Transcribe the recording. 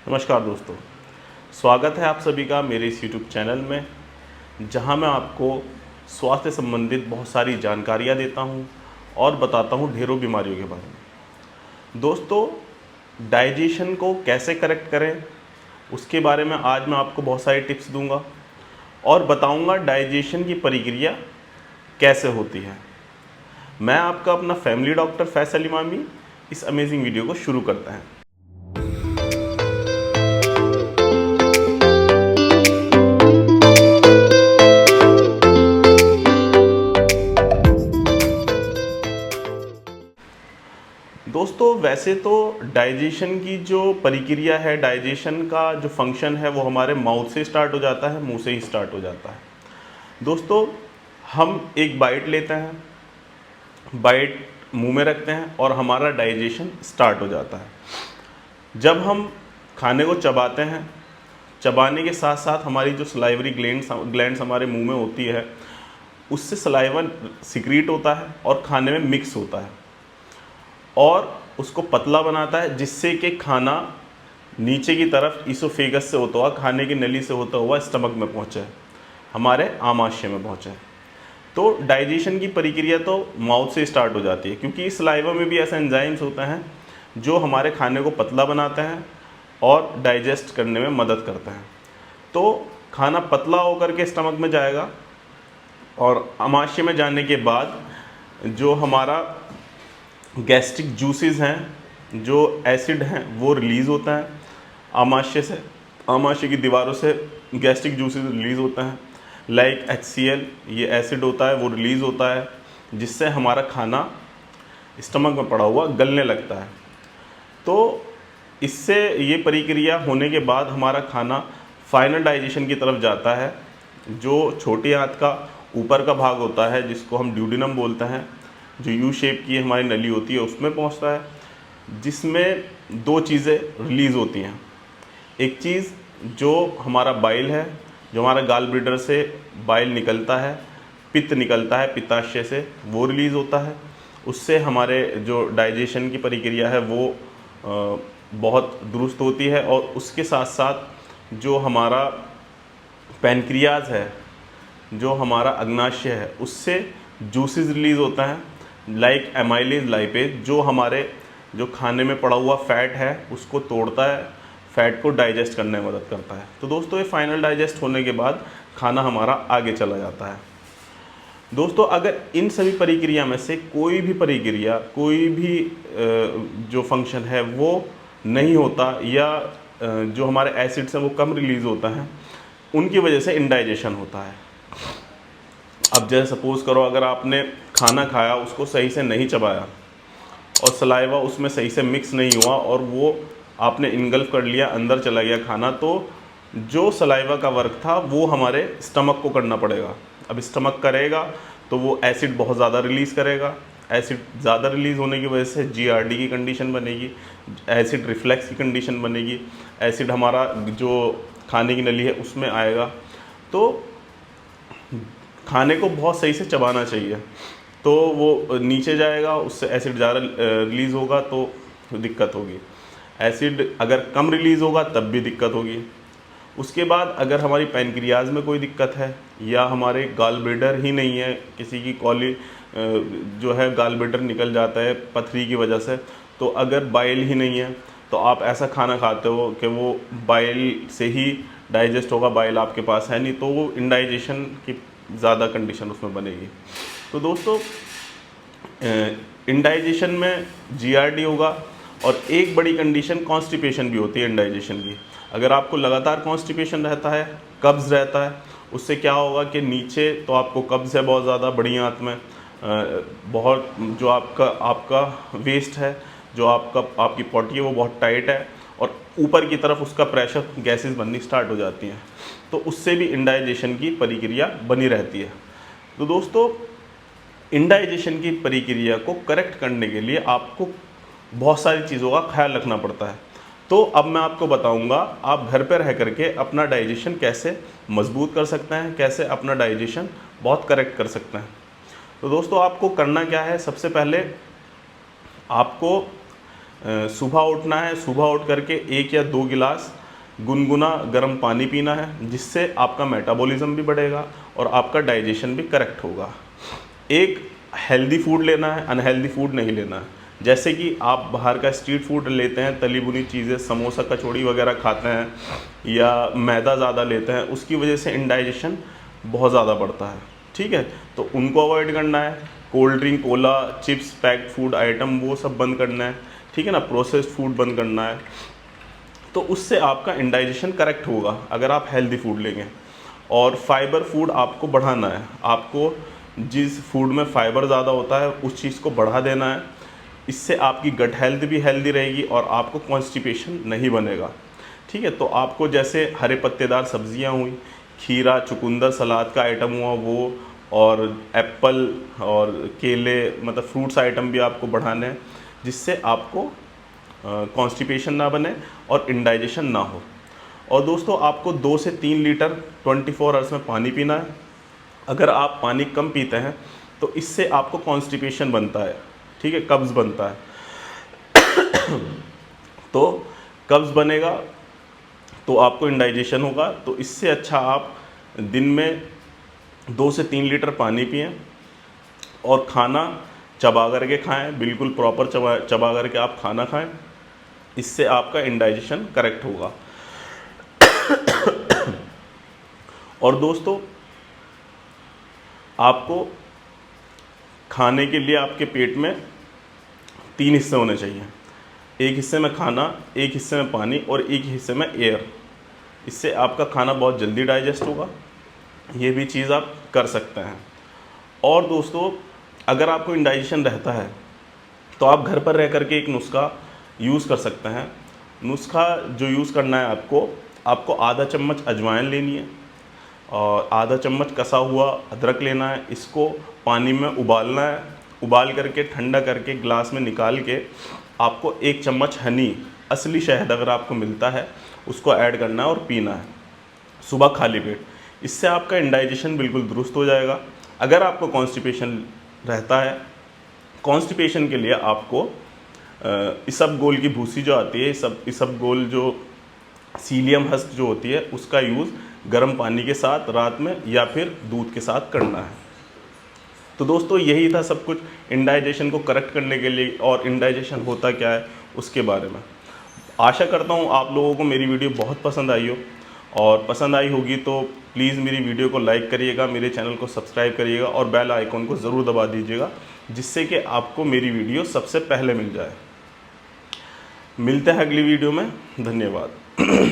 नमस्कार दोस्तों, स्वागत है आप सभी का मेरे इस YouTube चैनल में, जहां मैं आपको स्वास्थ्य संबंधित बहुत सारी जानकारियां देता हूं और बताता हूं ढेरों बीमारियों के बारे में। दोस्तों, डाइजेशन को कैसे करेक्ट करें, उसके बारे में आज मैं आपको बहुत सारी टिप्स दूंगा और बताऊंगा डाइजेशन की प्रक्रिया कैसे होती है। मैं आपका अपना फैमिली डॉक्टर फैसल इमामी इस अमेजिंग वीडियो को शुरू करते हैं। दोस्तों, वैसे तो डाइजेशन की जो प्रक्रिया है, डाइजेशन का जो फंक्शन है, वो हमारे माउथ से स्टार्ट हो जाता है, मुंह से ही स्टार्ट हो जाता है। दोस्तों, हम एक बाइट लेते हैं, बाइट मुंह में रखते हैं और हमारा डाइजेशन स्टार्ट हो जाता है। जब हम खाने को चबाते हैं, चबाने के साथ साथ हमारी जो सलाइवरी ग्लैंड्स हमारे मुंह में होती है, उससे सलाइवा सिक्रीट होता है और खाने में मिक्स होता है और उसको पतला बनाता है, जिससे कि खाना नीचे की तरफ ईसोफेगस से होता हुआ, खाने की नली से होता हुआ स्टमक में पहुँचे, हमारे आमाशय में पहुँचे। तो डाइजेशन की प्रक्रिया तो माउथ से स्टार्ट हो जाती है, क्योंकि इस सलाइवा में भी ऐसे एंजाइम्स होते हैं जो हमारे खाने को पतला बनाते हैं और डाइजेस्ट करने में मदद करते हैं। तो खाना पतला होकर के स्टमक में जाएगा और आमाशय में जाने के बाद जो हमारा गैस्ट्रिक जूसेस हैं, जो एसिड हैं, वो रिलीज़ होता है आमाशय से। आमाशय की दीवारों से गैस्ट्रिक जूसेस रिलीज़ होता है, लाइक HCl, ये एसिड होता है, वो रिलीज़ होता है, जिससे हमारा खाना स्टमक में पड़ा हुआ गलने लगता है। तो इससे ये प्रक्रिया होने के बाद हमारा खाना फाइनल डाइजेशन की तरफ जाता है। जो छोटी आंत का ऊपर का भाग होता है, जिसको हम ड्यूडेनम बोलते हैं, जो यू शेप की हमारी नली होती है, उसमें पहुंचता है, जिसमें दो चीज़ें रिलीज़ होती हैं। एक चीज़ जो हमारा बाइल है, जो हमारा गाल ब्लैडर से बाइल निकलता है, पित्त निकलता है पित्ताशय से, वो रिलीज़ होता है। उससे हमारे जो डाइजेशन की प्रक्रिया है वो बहुत दुरुस्त होती है। और उसके साथ साथ जो हमारा पैनक्रियाज है, जो हमारा अग्नाशय है, उससे जूसेस रिलीज़ होता है, लाइक एमाइलेज लाइपेज, जो हमारे जो खाने में पड़ा हुआ फ़ैट है उसको तोड़ता है, फ़ैट को डाइजेस्ट करने में मदद करता है। तो दोस्तों, ये फाइनल डाइजेस्ट होने के बाद खाना हमारा आगे चला जाता है। दोस्तों, अगर इन सभी प्रक्रिया में से कोई भी प्रक्रिया, कोई भी जो फंक्शन है वो नहीं होता, या जो हमारे एसिड्स हैं वो कम रिलीज़ होता है, उनकी वजह से इंडाइजेशन होता है। अब जैसे सपोज़ करो, अगर आपने खाना खाया, उसको सही से नहीं चबाया और सलाइवा उसमें सही से मिक्स नहीं हुआ और वो आपने इनगल्फ कर लिया, अंदर चला गया खाना, तो जो सलाइवा का वर्क था वो हमारे स्टमक को करना पड़ेगा। अब स्टमक करेगा तो वो एसिड बहुत ज़्यादा रिलीज़ करेगा। एसिड ज़्यादा रिलीज़ होने की वजह से GERD की कंडीशन बनेगी, एसिड रिफ्लक्स की कंडीशन बनेगी, एसिड हमारा जो खाने की नली है उसमें आएगा। तो खाने को बहुत सही से चबाना चाहिए, तो वो नीचे जाएगा, उससे एसिड ज़्यादा रिलीज़ होगा तो दिक्कत होगी। एसिड अगर कम रिलीज़ होगा तब भी दिक्कत होगी। उसके बाद अगर हमारी पैनक्रियाज में कोई दिक्कत है, या हमारे गाल ब्लैडर ही नहीं है, किसी की कॉली जो है गाल ब्लैडर निकल जाता है पथरी की वजह से, तो अगर बाइल ही नहीं है, तो आप ऐसा खाना खाते हो कि वो बाइल से ही डाइजेस्ट होगा, बाइल आपके पास है नहीं, तो वो इंडाइजेशन की ज़्यादा कंडीशन उसमें बनेगी। तो दोस्तों, इंडाइजेशन में GERD होगा। और एक बड़ी कंडीशन कॉन्स्टिपेशन भी होती है इंडाइजेशन की। अगर आपको लगातार कॉन्स्टिपेशन रहता है, कब्ज़ रहता है, उससे क्या होगा कि नीचे तो आपको कब्ज़ है बहुत ज़्यादा, बड़ी आंत में बहुत, जो आपका वेस्ट है, जो आपकी पॉटी है वो बहुत टाइट है, और ऊपर की तरफ उसका प्रेशर, गैसेस बननी स्टार्ट हो जाती हैं, तो उससे भी इंडाइजेशन की प्रक्रिया बनी रहती है। तो दोस्तों, इंडाइजेशन की प्रक्रिया को करेक्ट करने के लिए आपको बहुत सारी चीज़ों का ख्याल रखना पड़ता है। तो अब मैं आपको बताऊंगा आप घर पर रह करके अपना डाइजेशन कैसे मजबूत कर सकते हैं, कैसे अपना डाइजेशन बहुत करेक्ट कर सकते हैं। तो दोस्तों, आपको करना क्या है, सबसे पहले आपको सुबह उठना है, सुबह उठ करके 1 या 2 गिलास गुनगुना गर्म पानी पीना है, जिससे आपका मेटाबॉलिज्म भी बढ़ेगा और आपका डाइजेशन भी करेक्ट होगा। एक हेल्दी फूड लेना है, अनहेल्दी फूड नहीं लेना है। जैसे कि आप बाहर का स्ट्रीट फूड लेते हैं, तली भुनी चीज़ें, समोसा कचौड़ी वगैरह खाते हैं या मैदा ज़्यादा लेते हैं, उसकी वजह से इंडाइजेशन बहुत ज़्यादा बढ़ता है। ठीक है, तो उनको अवॉइड करना है। Cold drink, Cola, chips, packed food item वो सब बंद करना है। ठीक है ना, प्रोसेस्ड फूड बंद करना है। तो उससे आपका इंडाइजेशन करेक्ट होगा अगर आप हेल्दी फूड लेंगे। और फाइबर फूड आपको बढ़ाना है। आपको जिस फूड में फाइबर ज़्यादा होता है उस चीज़ को बढ़ा देना है। इससे आपकी गट हेल्थ भी हेल्दी रहेगी और आपको कॉन्स्टिपेशन नहीं बनेगा। ठीक है, तो आपको जैसे हरे पत्तेदार सब्जियां हुई, खीरा, चुकंदर, सलाद का आइटम हुआ वो, और एप्पल और केले, मतलब फ्रूट्स आइटम भी आपको बढ़ाने हैं, जिससे आपको कॉन्स्टिपेशन ना बने और इंडाइजेशन ना हो। और दोस्तों, आपको 2 से 3 लीटर 24 आवर्स में पानी पीना है। अगर आप पानी कम पीते हैं तो इससे आपको कॉन्स्टिपेशन बनता है। ठीक है, कब्ज़ बनता है। तो कब्ज़ बनेगा तो आपको इंडाइजेशन होगा। तो इससे अच्छा आप दिन में 2 से 3 लीटर पानी पिएं और खाना चबा करके खाएं, बिल्कुल प्रॉपर चबा करके आप खाना खाएं। इससे आपका इंडाइजेशन करेक्ट होगा। और दोस्तों, आपको खाने के लिए आपके पेट में 3 हिस्से होने चाहिए। एक हिस्से में खाना, एक हिस्से में पानी और एक हिस्से में एयर। इससे आपका खाना बहुत जल्दी डाइजेस्ट होगा। ये भी चीज़ आप कर सकते हैं। और दोस्तों, अगर आपको इंडाइजेशन रहता है तो आप घर पर रह करके एक नुस्खा यूज़ कर सकते हैं। नुस्खा जो यूज़ करना है आपको आधा चम्मच अजवाइन लेनी है और आधा चम्मच कसा हुआ अदरक लेना है। इसको पानी में उबालना है। उबाल करके ठंडा करके ग्लास में निकाल के आपको 1 चम्मच हनी, असली शहद अगर आपको मिलता है, उसको ऐड करना है और पीना है सुबह खाली पेट। इससे आपका इंडाइजेशन बिल्कुल दुरुस्त हो जाएगा। अगर आपको कॉन्स्टिपेशन रहता है, कॉन्स्टिपेशन के लिए आपको इसबगोल की भूसी जो आती है, इसबगोल जो सीलियम हस्क जो होती है, उसका यूज़ गर्म पानी के साथ रात में या फिर दूध के साथ करना है। तो दोस्तों, यही था सब कुछ इंडाइजेशन को करेक्ट करने के लिए और इंडाइजेशन होता क्या है उसके बारे में। आशा करता हूँ आप लोगों को मेरी वीडियो बहुत पसंद आई हो, और पसंद आई होगी तो प्लीज़ मेरी वीडियो को लाइक करिएगा, मेरे चैनल को सब्सक्राइब करिएगा और बेल आइकॉन को ज़रूर दबा दीजिएगा, जिससे कि आपको मेरी वीडियो सबसे पहले मिल जाए। मिलते हैं अगली वीडियो में। धन्यवाद।